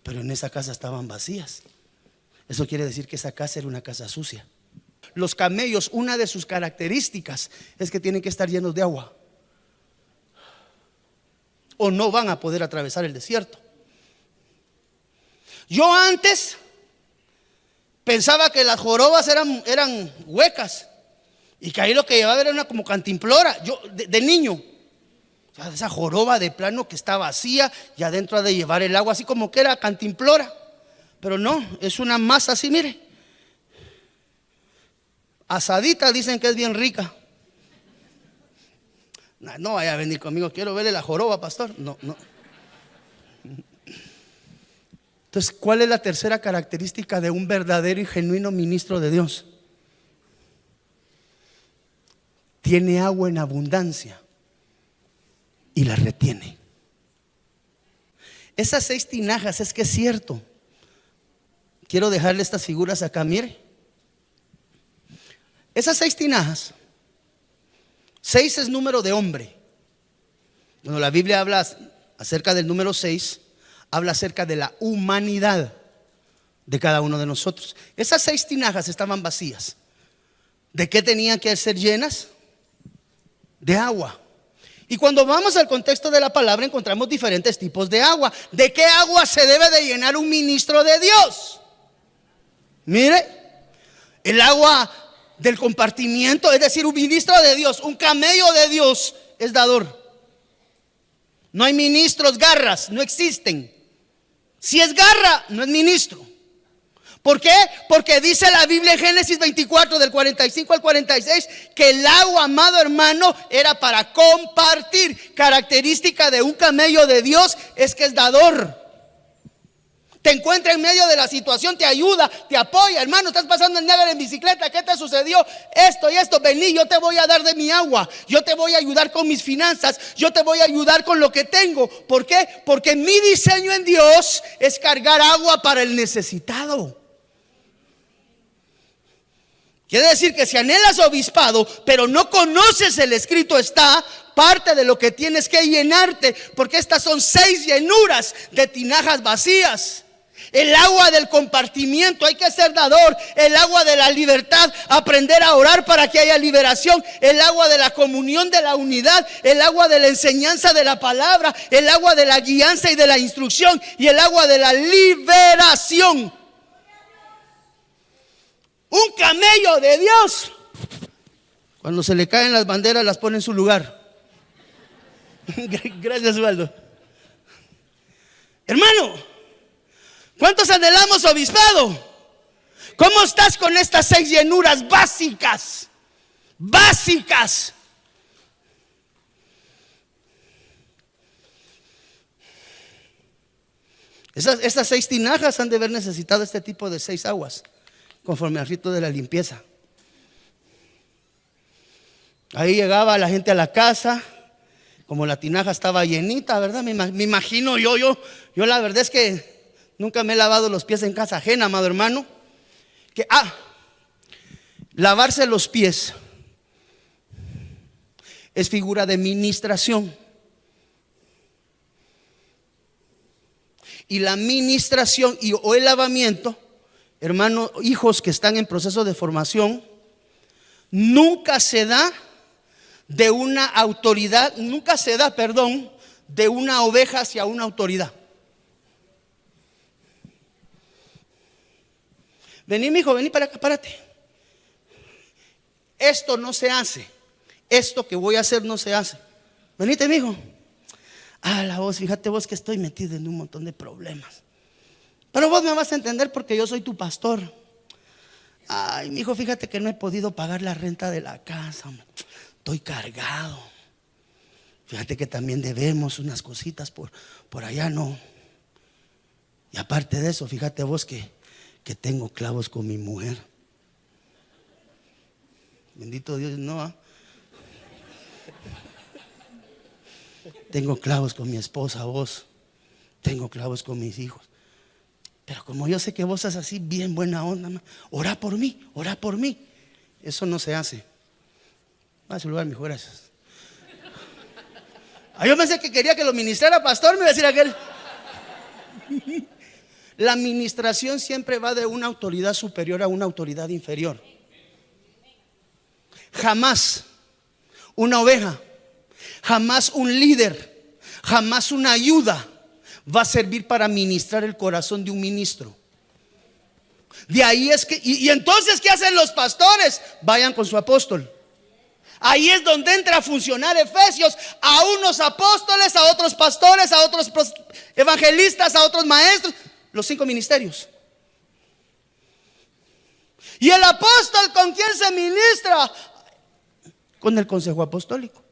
Pero en esa casa estaban vacías. Eso quiere decir que esa casa era una casa sucia. Los camellos, una de sus características es que tienen que estar llenos de agua, o no van a poder atravesar el desierto. Yo antes pensaba que las jorobas eran huecas, y que ahí lo que llevaba era una como cantimplora. Yo de niño, o sea, esa joroba de plano que está vacía y adentro ha de llevar el agua, así como que era cantimplora. Pero no, es una masa así, mire, asadita, dicen que es bien rica. No vaya a venir conmigo, quiero verle la joroba, pastor. No. Entonces, ¿cuál es la tercera característica de un verdadero y genuino ministro de Dios? Tiene agua en abundancia y la retiene. Esas 6 tinajas, es que es cierto. Quiero dejarle estas figuras acá, mire. Esas 6 tinajas, 6 es número de hombre. Cuando la Biblia habla acerca del número 6, habla acerca de la humanidad de cada uno de nosotros. Esas 6 tinajas estaban vacías. ¿De qué tenían que ser llenas? De agua. Y cuando vamos al contexto de la palabra, encontramos diferentes tipos de agua. ¿De qué agua se debe de llenar un ministro de Dios? Mire, el agua del compartimiento, es decir, un ministro de Dios, un camello de Dios es dador. No hay ministros garras, no existen. Si es garra, no es ministro. ¿Por qué? Porque dice la Biblia en Génesis 24 del 45 al 46 que el agua, amado hermano, era para compartir. Característica de un camello de Dios es que es dador. te encuentra en medio de la situación, te ayuda, te apoya. Hermano, estás pasando el Niágara en bicicleta, ¿qué te sucedió? Esto y esto, vení, yo te voy a dar de mi agua, yo te voy a ayudar con mis finanzas, yo te voy a ayudar con lo que tengo. ¿Por qué? Porque mi diseño en Dios es cargar agua para el necesitado. Quiere decir que si anhelas obispado, pero no conoces el escrito, está parte de lo que tienes que llenarte, porque estas son 6 llenuras de tinajas vacías. El agua del compartimiento, hay que ser dador. El agua de la libertad, aprender a orar para que haya liberación. El agua de la comunión, de la unidad. El agua de la enseñanza de la palabra. El agua de la guianza y de la instrucción. Y el agua de la liberación. Un camello de Dios, cuando se le caen las banderas, las pone en su lugar. Gracias, Waldo. Hermano, ¿cuántos anhelamos obispado? ¿Cómo estás con estas 6 llenuras básicas? Básicas. Estas 6 tinajas han de haber necesitado este tipo de 6 aguas, conforme al rito de la limpieza. Ahí llegaba la gente a la casa, como la tinaja estaba llenita, ¿verdad? Me imagino yo la verdad es que nunca me he lavado los pies en casa ajena, amado hermano. Que lavarse los pies es figura de ministración. Y la ministración o el lavamiento, hermanos, hijos que están en proceso de formación, nunca se da de una autoridad, de una oveja hacia una autoridad. Vení, mi hijo, vení para acá, párate. Esto no se hace. Esto que voy a hacer no se hace. Venite, mi hijo. La voz, fíjate vos que estoy metido en un montón de problemas. Pero vos me vas a entender porque yo soy tu pastor. Ay, mi hijo, fíjate que no he podido pagar la renta de la casa. Estoy cargado. Fíjate que también debemos unas cositas por allá, no. Y aparte de eso, fíjate vos que tengo clavos con mi mujer. Bendito Dios, no. Tengo clavos con mi esposa, vos. Tengo clavos con mis hijos. Pero como yo sé que vos sos así bien buena onda, orá por mí, orá por mí. Eso no se hace. Va a su lugar, mijo, gracias. Yo pensé que quería que lo ministrara pastor, me iba a decir aquel. La administración siempre va de una autoridad superior a una autoridad inferior. Jamás una oveja, jamás un líder, jamás una ayuda va a servir para ministrar el corazón de un ministro. De ahí es que, y entonces, ¿qué hacen los pastores? Vayan con su apóstol. Ahí es donde entra a funcionar Efesios. A unos apóstoles, a otros pastores, a otros evangelistas, a otros maestros. Los 5 ministerios. ¿Y el apóstol con quién se ministra? Con el consejo apostólico.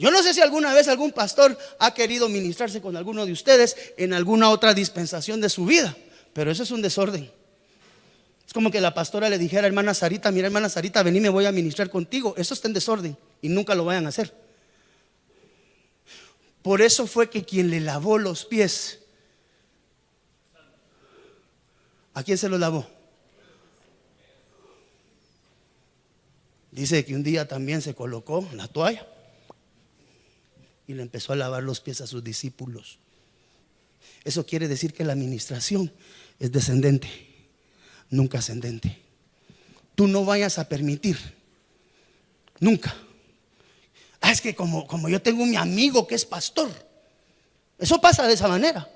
Yo no sé si alguna vez algún pastor ha querido ministrarse con alguno de ustedes en alguna otra dispensación de su vida, pero eso es un desorden. Es como que la pastora le dijera a hermana Sarita: mira, hermana Sarita, vení, me voy a ministrar contigo. Eso está en desorden y nunca lo vayan a hacer. Por eso fue que quien le lavó los pies, ¿a quién se los lavó? Dice que un día también se colocó la toalla y le empezó a lavar los pies a sus discípulos. Eso quiere decir que la administración es descendente, nunca ascendente. Tú no vayas a permitir, nunca. Es que como yo tengo mi amigo que es pastor. Eso pasa de esa manera.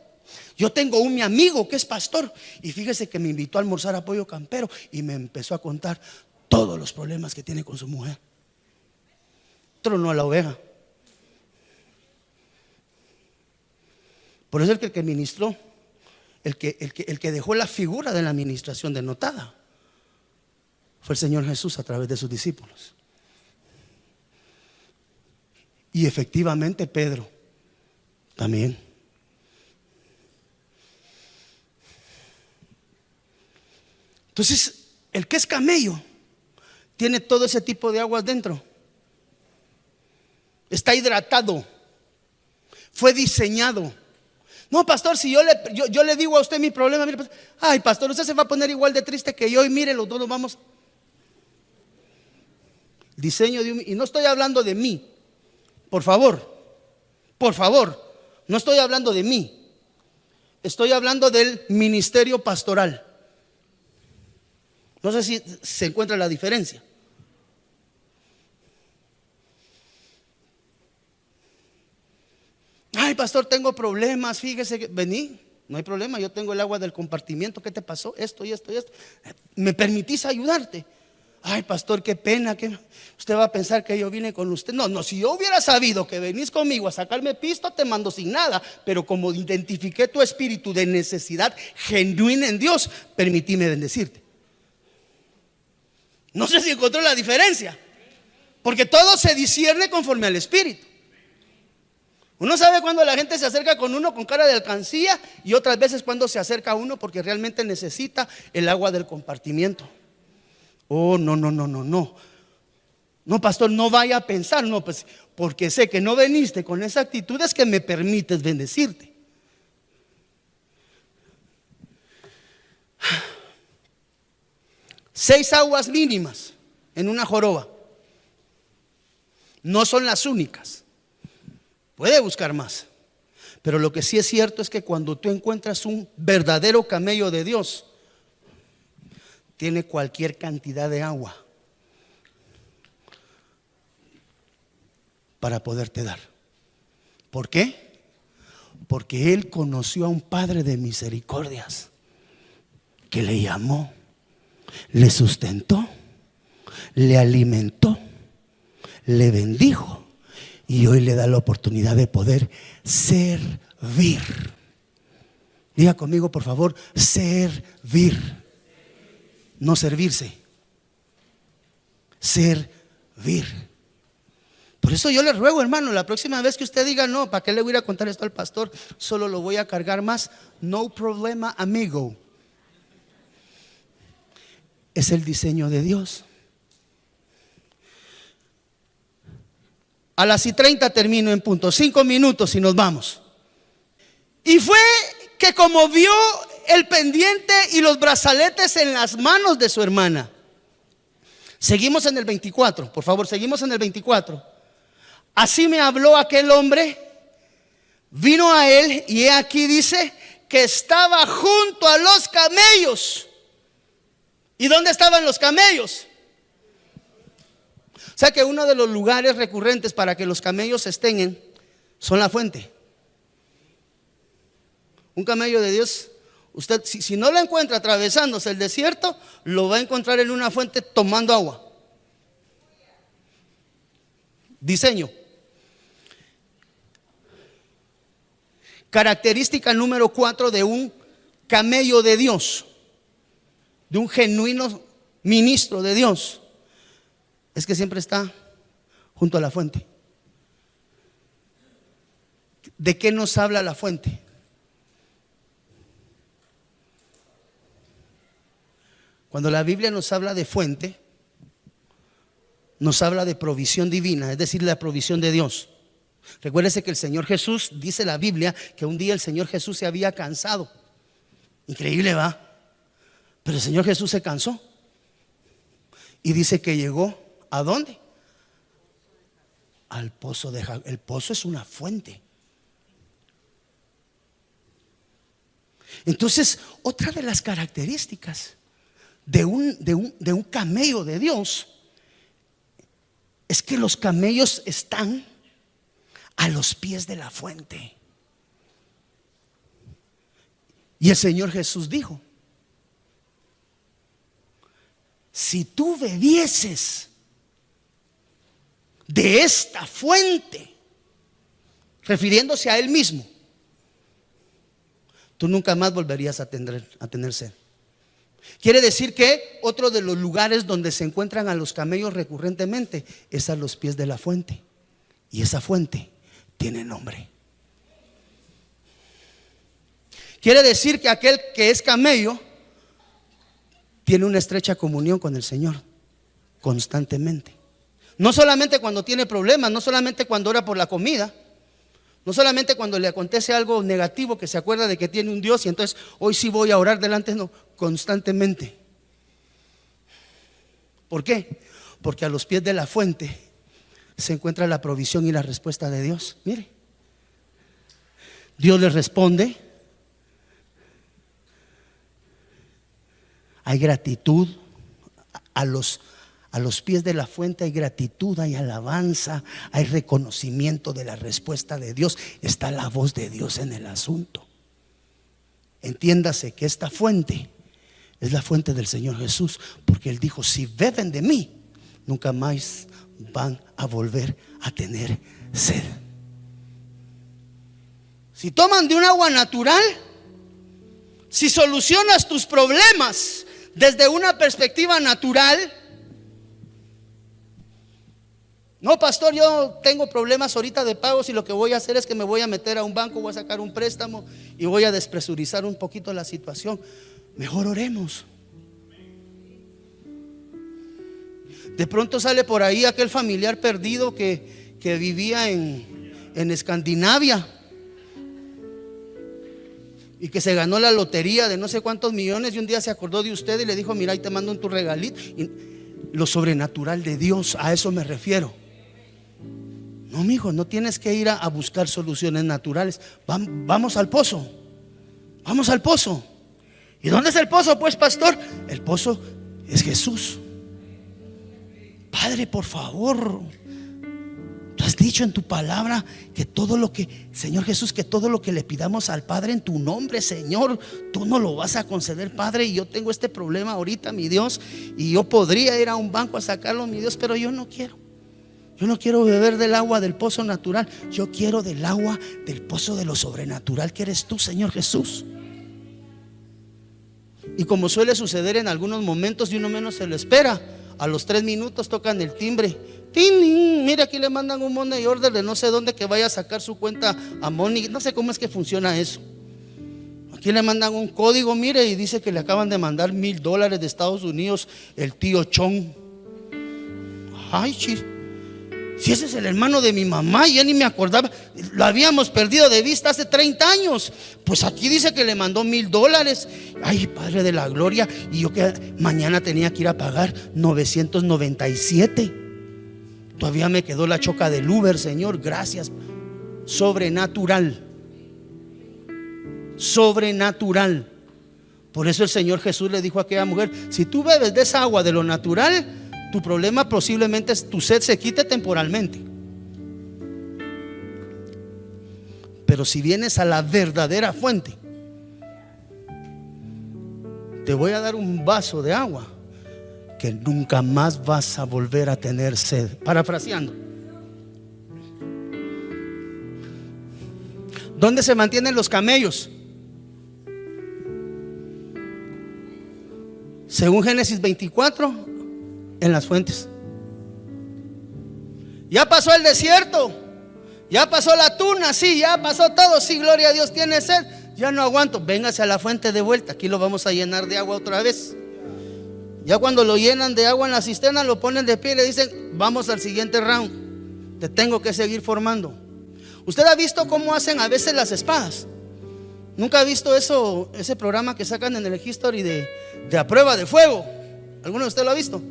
Yo tengo mi amigo que es pastor y fíjese que me invitó a almorzar a Pollo Campero y me empezó a contar todos los problemas que tiene con su mujer. Tronó a la oveja. Por eso el que ministró, el que dejó la figura de la administración denotada, fue el Señor Jesús a través de sus discípulos. Y efectivamente Pedro También. Entonces, el que es camello tiene todo ese tipo de aguas dentro. Está hidratado. Fue diseñado. No, pastor, si yo le digo a usted mi problema, mire, ay, pastor, usted se va a poner igual de triste que yo y mire, los dos nos vamos. Diseño de y no estoy hablando de mí. Por favor, no estoy hablando de mí. Estoy hablando del ministerio pastoral. No sé si se encuentra la diferencia. Ay, pastor, tengo problemas, fíjese que vení, no hay problema, yo tengo el agua del compartimiento. ¿Qué te pasó? Esto y esto y esto. ¿Me permitís ayudarte? Ay, pastor, qué pena, que usted va a pensar que yo vine con usted. No, si yo hubiera sabido que venís conmigo a sacarme pisto, te mando sin nada. Pero como identifiqué tu espíritu de necesidad genuina en Dios, permitíme bendecirte. No sé si encontró la diferencia, porque todo se discierne conforme al espíritu. Uno sabe cuando la gente se acerca con uno con cara de alcancía, y otras veces cuando se acerca a uno porque realmente necesita el agua del compartimiento. Oh, no. No, pastor, no vaya a pensar, no, pues porque sé que no veniste con esa actitud, es que me permites bendecirte. Seis aguas mínimas en una joroba. No son las únicas. Puede buscar más. Pero lo que sí es cierto es que cuando tú encuentras un verdadero camello de Dios, tiene cualquier cantidad de agua para poderte dar. ¿Por qué? Porque él conoció a un Padre de misericordias que le llamó, le sustentó, le alimentó, le bendijo y hoy le da la oportunidad de poder servir. Diga conmigo, por favor, servir. No servirse, servir. Por eso yo le ruego, hermano, la próxima vez que usted diga, no, ¿para qué le voy a ir a contar esto al pastor? Solo lo voy a cargar más. No problema, amigo. Es el diseño de Dios. A las 30 termino en punto, 5 minutos y nos vamos. Y fue que como vio el pendiente y los brazaletes en las manos de su hermana. Seguimos en el 24, por favor, seguimos en el 24. Así me habló aquel hombre, vino a él y he aquí dice que estaba junto a los camellos. ¿Y dónde estaban los camellos? O sea que uno de los lugares recurrentes para que los camellos estén son la fuente. Un camello de Dios, usted si no lo encuentra atravesándose el desierto, lo va a encontrar en una fuente tomando agua. Diseño. Característica número 4 de un camello de Dios, de un genuino ministro de Dios, es que siempre está junto a la fuente. ¿De qué nos habla la fuente? Cuando la Biblia nos habla de fuente, nos habla de provisión divina, es decir, la provisión de Dios. Recuérdese que el Señor Jesús, dice la Biblia, que un día el Señor Jesús se había cansado. Increíble, ¿va? Pero el Señor Jesús se cansó y dice que llegó ¿a dónde? Al pozo de Jacob. El pozo es una fuente. Entonces, otra de las características de un camello de Dios es que los camellos están a los pies de la fuente. Y el Señor Jesús dijo: si tú bebieses de esta fuente, refiriéndose a él mismo, tú nunca más volverías a tener sed. Quiere decir que otro de los lugares donde se encuentran a los camellos recurrentemente es a los pies de la fuente. Y esa fuente tiene nombre. Quiere decir que aquel que es camello tiene una estrecha comunión con el Señor constantemente. No solamente cuando tiene problemas, no solamente cuando ora por la comida, no solamente cuando le acontece algo negativo que se acuerda de que tiene un Dios y entonces hoy sí voy a orar delante, no, constantemente. ¿Por qué? Porque a los pies de la fuente se encuentra la provisión y la respuesta de Dios. Mire, Dios le responde. Hay gratitud a los pies de la fuente, hay gratitud, hay alabanza, hay reconocimiento de la respuesta de Dios. Está la voz de Dios en el asunto. Entiéndase que esta fuente es la fuente del Señor Jesús, porque Él dijo: si beben de mí, nunca más van a volver a tener sed. Si toman de un agua natural, si solucionas tus problemas desde una perspectiva natural. No, pastor, yo tengo problemas ahorita de pagos y lo que voy a hacer es que me voy a meter a un banco, voy a sacar un préstamo y voy a despresurizar un poquito la situación. Mejor oremos. De pronto sale por ahí aquel familiar perdido que vivía en Escandinavia y que se ganó la lotería de no sé cuántos millones, y un día se acordó de usted y le dijo: mira, ahí te mando tu regalito. Y lo sobrenatural de Dios, a eso me refiero. No, mijo, no tienes que ir a buscar soluciones naturales. Vamos al pozo. Vamos al pozo. ¿Y dónde es el pozo, pues, pastor? El pozo es Jesús. Padre, por favor, tú has dicho en tu palabra que todo lo que, Señor Jesús, que todo lo que le pidamos al Padre en tu nombre, Señor, tú nos lo vas a conceder, Padre. Y yo tengo este problema ahorita, mi Dios, y yo podría ir a un banco a sacarlo, mi Dios, pero yo no quiero. Yo no quiero beber del agua del pozo natural. Yo quiero del agua del pozo de lo sobrenatural que eres tú, Señor Jesús. Y como suele suceder en algunos momentos y uno menos se lo espera, a los 3 minutos tocan el timbre. ¡Tin! Mira, aquí le mandan un money order de no sé dónde que vaya a sacar su cuenta a Money. No sé cómo es que funciona eso. Aquí le mandan un código, mire, y dice que le acaban de mandar $1,000 de Estados Unidos el tío Chong. Ay, si ese es el hermano de mi mamá, ya ni me acordaba, lo habíamos perdido de vista hace 30 años. Pues aquí dice que le mandó $1,000. Ay, Padre de la gloria. Y yo que mañana tenía que ir a pagar 997. Todavía me quedó la choca del Uber, Señor, gracias. Sobrenatural. Sobrenatural. Por eso el Señor Jesús le dijo a aquella mujer: si tú bebes de esa agua de lo natural, tu problema posiblemente es tu sed se quite temporalmente. Pero si vienes a la verdadera fuente, te voy a dar un vaso de agua que nunca más vas a volver a tener sed. Parafraseando, ¿dónde se mantienen los camellos? Según Génesis 24, en las fuentes. Ya pasó el desierto, ya pasó la tuna, sí, ya pasó todo, sí, gloria a Dios, tiene sed, ya no aguanto, véngase a la fuente de vuelta, aquí lo vamos a llenar de agua otra vez. Ya cuando lo llenan de agua en la cisterna, lo ponen de pie y le dicen: vamos al siguiente round, te tengo que seguir formando. ¿Usted ha visto cómo hacen a veces las espadas? ¿Nunca ha visto eso, ese programa que sacan en el History de a prueba de fuego? ¿Alguno de ustedes lo ha visto?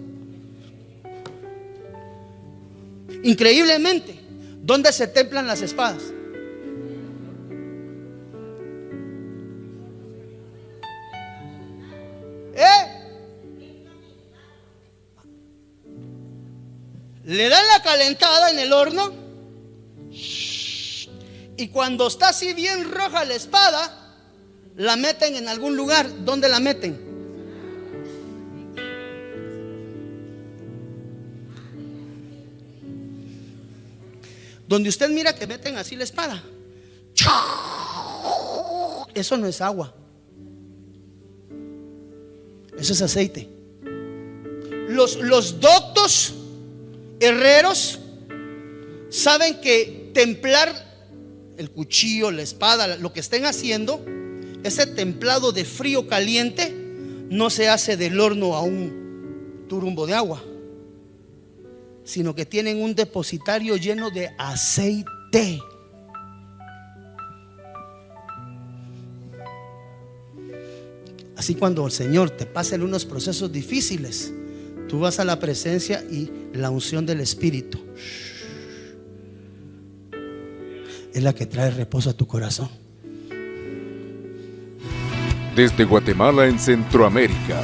Increíblemente, ¿dónde se templan las espadas? Le dan la calentada en el horno y cuando está así bien roja la espada, la meten en algún lugar. ¿Dónde la meten? Donde usted mira que meten así la espada, eso no es agua, eso es aceite. Los doctos herreros saben que templar el cuchillo, la espada, lo que estén haciendo, ese templado de frío caliente no se hace del horno a un turumbo de agua, sino que tienen un depositario lleno de aceite. Así cuando el Señor te pase en unos procesos difíciles, tú vas a la presencia y la unción del Espíritu es la que trae reposo a tu corazón. Desde Guatemala en Centroamérica,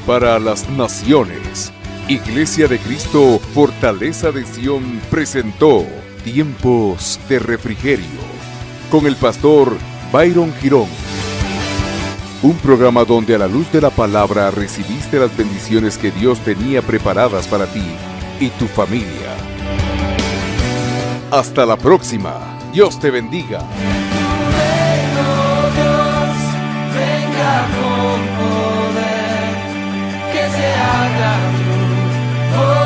para las naciones, Iglesia de Cristo, Fortaleza de Sion, presentó Tiempos de Refrigerio, con el pastor Byron Girón. Un programa donde a la luz de la palabra recibiste las bendiciones que Dios tenía preparadas para ti y tu familia. Hasta la próxima. Dios te bendiga. Venga con poder, que se haga tu voluntad.